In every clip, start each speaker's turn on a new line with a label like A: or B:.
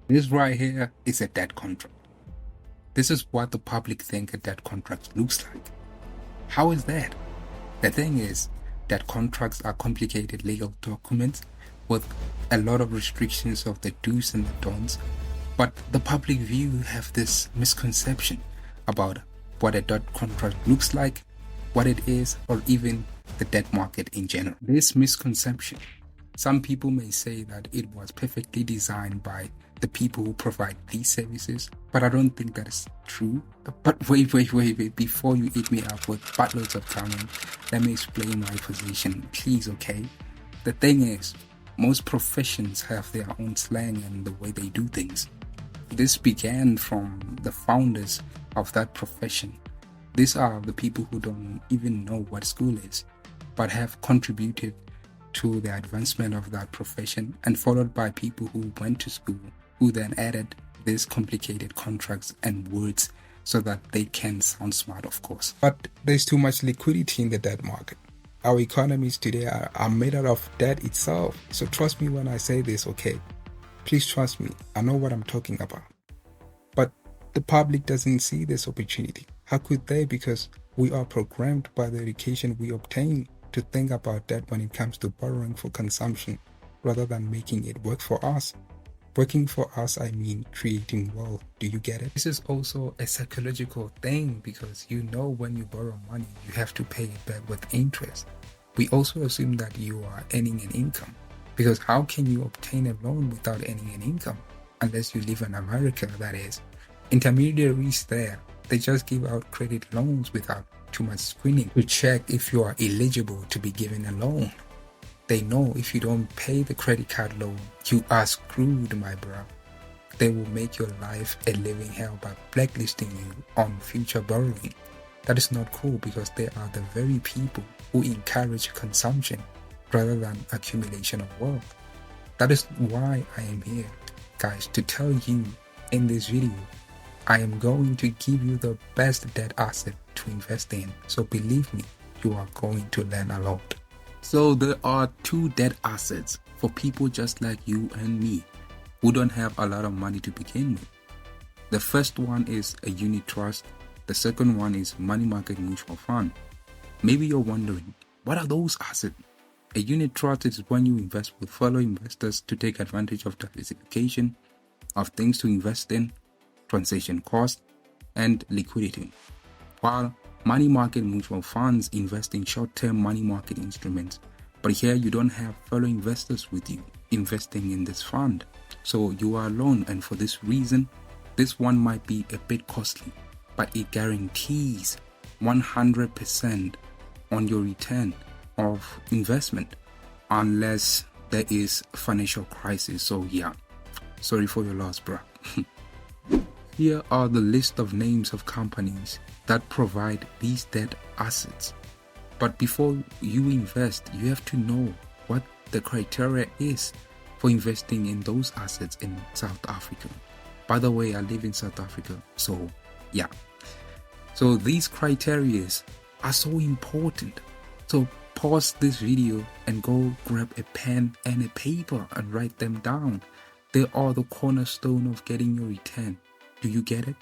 A: This right here is a debt contract. This is what the public think a debt contract looks like. How is that? The thing is that contracts are complicated legal documents with a lot of restrictions of the do's and the don'ts, but the public view have this misconception about what a debt contract looks like, what it is, or even the debt market in general. This misconception, some people may say that it was perfectly designed by the people who provide these services, but I don't think that is true. But wait, before you eat me up with buttloads of comment, let me explain my position, please, okay? The thing is, most professions have their own slang and the way they do things. This began from the founders of that profession. These are the people who don't even know what school is, but have contributed to the advancement of that profession, and followed by people who went to school, who then added these complicated contracts and words so that they can sound smart, of course. But there's too much liquidity in the debt market. Our economies today are made out of debt itself. So trust me when I say this, okay? Please trust me. I know what I'm talking about. But the public doesn't see this opportunity. How could they? Because we are programmed by the education we obtain to think about debt when it comes to borrowing for consumption rather than making it work for us. Working for us, I mean creating wealth. Do you get it? This is also a psychological thing because you know when you borrow money, you have to pay it back with interest. We also assume that you are earning an income, because how can you obtain a loan without earning an income? Unless you live in America, that is. Intermediaries there, they just give out credit loans without too much screening to check if you are eligible to be given a loan. They know if you don't pay the credit card loan, you are screwed, my bro. They will make your life a living hell by blacklisting you on future borrowing. That is not cool because they are the very people who encourage consumption rather than accumulation of wealth. That is why I am here, guys, to tell you in this video, I am going to give you the best debt asset to invest in. So believe me, you are going to learn a lot. So there are two debt assets for people just like you and me who don't have a lot of money to begin with. The first one is a unit trust. The second one is money market mutual fund. Maybe you're wondering, what are those assets? A unit trust is when you invest with fellow investors to take advantage of diversification of things to invest in, transaction cost, and liquidity. While money market mutual funds invest in short-term money market instruments, but here you don't have fellow investors with you investing in this fund, so you are alone, and for this reason, this one might be a bit costly, but it guarantees 100% on your return of investment unless there is a financial crisis. So yeah, sorry for your loss, bro. Here are the list of names of companies that provide these debt assets. But before you invest, you have to know what the criteria is for investing in those assets in South Africa. By the way, I live in South Africa, so yeah. So these criteria are so important. So pause this video and go grab a pen and a paper and write them down. They are the cornerstone of getting your return. Do you get it?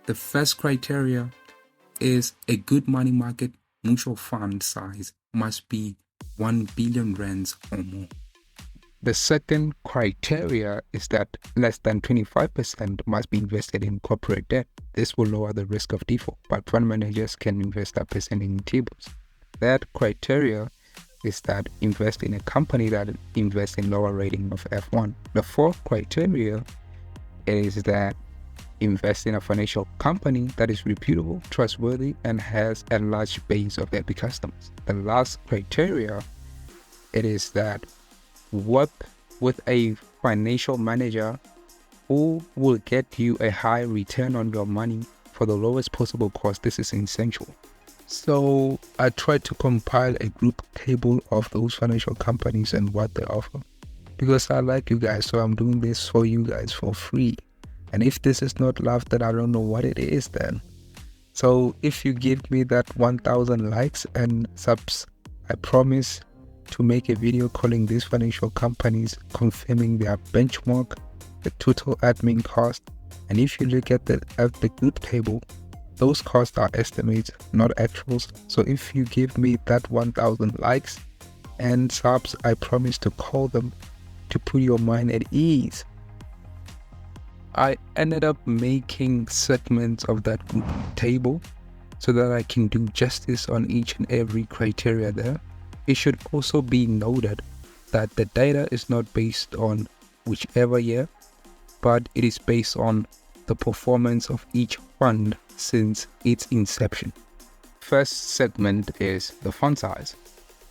A: The first criteria is a good money market mutual fund size must be 1 billion rands or more. The second criteria is that less than 25% must be invested in corporate debt. This will lower the risk of default, but fund managers can invest that percent in T-bills. Third criteria is that invest in a company that invests in lower rating of F1. The fourth criteria is that invest in a financial company that is reputable, trustworthy, and has a large base of happy customers. The last criteria, it is that work with a financial manager who will get you a high return on your money for the lowest possible cost. This is essential. So I tried to compile a group table of those financial companies and what they offer, because I like you guys, so I'm doing this for you guys for free. And if this is not love, then I don't know what it is then. So if you give me that 1000 likes and subs, I promise to make a video calling these financial companies, confirming their benchmark
B: the total admin cost. And if you look at the group table, those costs are estimates, not actuals. So if you give me that 1000 likes and subs, I promise to call them to put your mind at ease. I ended up making segments of that group table so that I can do justice on each and every criteria there. It should also be noted that the data is not based on whichever year, but it is based on the performance of each fund since its inception. First segment is the fund size.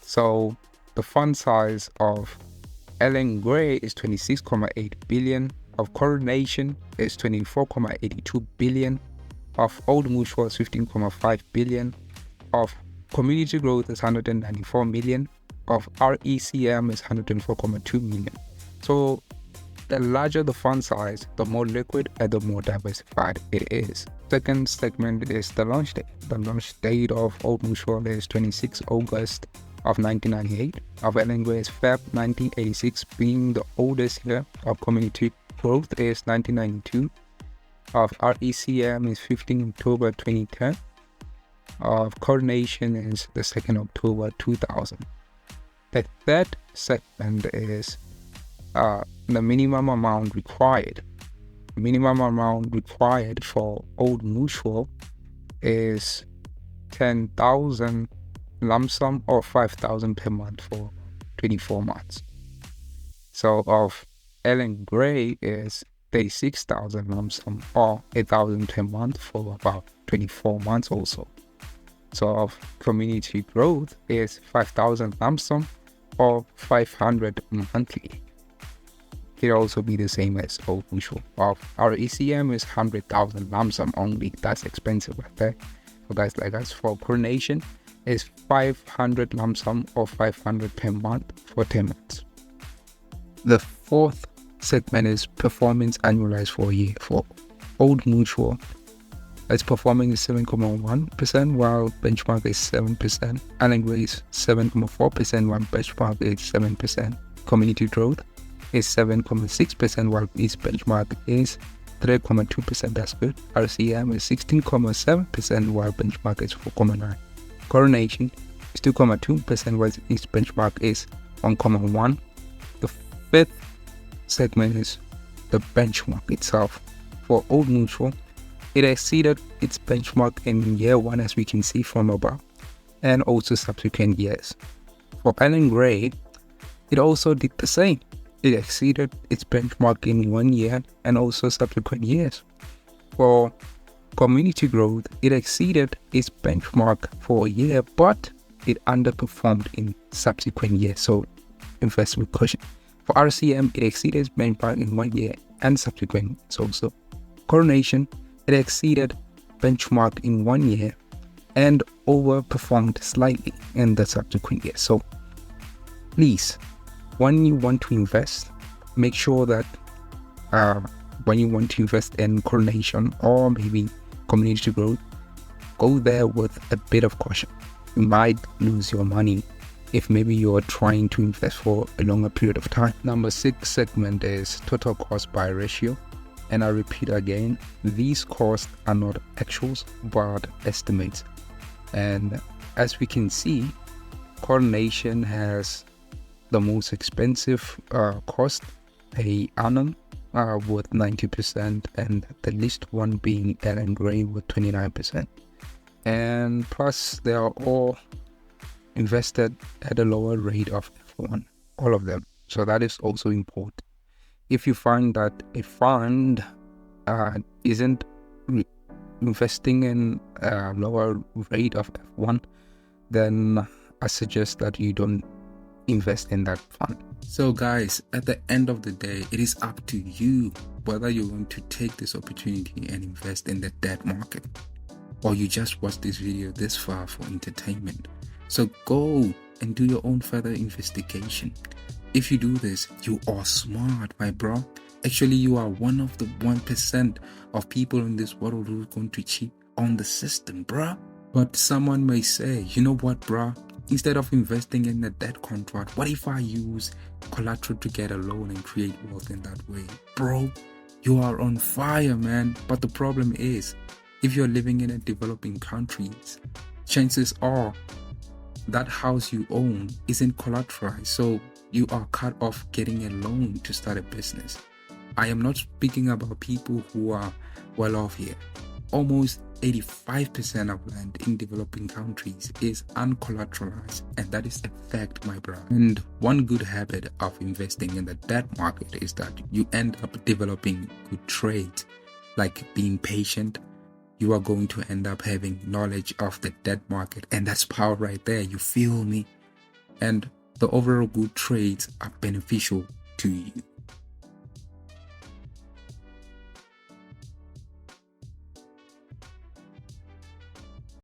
B: So the fund size of Ellen Gray is 26.8 billion, of Coronation is 24.82 billion, of Old Mutual is 15.5 billion, of Community Growth is 194 million, of RECM is 104.2 million. So the larger the fund size, the more liquid and the more diversified it is. Second segment is the launch date. The launch date of Old Mutual is 26 August of 1998. Of Ellen Gray is Feb 1986, being the oldest year. Of Community Growth is 1992. Of RECM is 15 October 2010. Of Coronation is the 2nd October 2000. The third segment is the minimum amount required. Minimum amount required for Old Mutual is 10,000 lump sum or 5,000 per month for 24 months. So of Ellen Gray is 36,000 lump sum or 8,000 per month for about 24 months also. So of Community Growth is 5,000 lump sum or 500 monthly. It'll also be the same as Old Mutual. Of our ECM is 100,000 lump sum only. That's expensive right there for guys like us. For Coronation is 500 lump sum or 500 per month for 10 months. The fourth segment is performance annualized for a year. For Old Mutual, its performing is 7.1%, while benchmark is 7%. Ellen Gray is 7.4%, while benchmark is 7%. Community Growth is 7.6%, while its benchmark is 3.2%. That's good. RCM is 16.7%, while benchmark is 4.9%. Coronation is 2.2%, while its benchmark is 1.1%. The fifth segment is the benchmark itself. For Old Mutual, it exceeded its benchmark in year one, as we can see from above, and also subsequent years. For Ellen Gray, it also did the same. It exceeded its benchmark in 1 year and also subsequent years. For Community Growth, it exceeded its benchmark for a year, but it underperformed in subsequent years, so invest with caution. For RCM, it exceeded its benchmark in 1 year and subsequent years also. Coronation, it exceeded benchmark in 1 year and overperformed slightly in the subsequent year. So please, when you want to invest, make sure that when you want to invest in Coronation or maybe Community Growth, go there with a bit of caution. You might lose your money if maybe you're trying to invest for a longer period of time. Number 6 segment is total cost by ratio. And I repeat again, these costs are not actuals but estimates. And as we can see, Coronation has the most expensive cost per annum with 90%, and the least one being Ellen Gray with 29%. And plus, they are all invested at a lower rate of F1, all of them. So that is also important. If you find that a fund isn't investing in a lower rate of F1, then I suggest that you don't invest in that fund.
A: So guys, at the end of the day, it is up to you whether you want to take this opportunity and invest in the debt market, or you just watch this video this far for entertainment. So go and do your own further investigation. If you do this, you are smart, my bro. Actually, you are one of the 1% of people in this world who's going to cheat on the system, bruh. But someone may say, you know what, bruh? Instead of investing in a debt contract, what if I use collateral to get a loan and create wealth in that way? Bro, you are on fire, man. But the problem is, if you're living in a developing countries, chances are that house you own isn't collateralized, so you are cut off getting a loan to start a business. I am not speaking about people who are well off here. Almost 85% of land in developing countries is uncollateralized, and that is a fact, my brother. And one good habit of investing in the debt market is that you end up developing good traits, like being patient. You are going to end up having knowledge of the debt market, and that's power right there. You feel me? And the overall good trades are beneficial to you.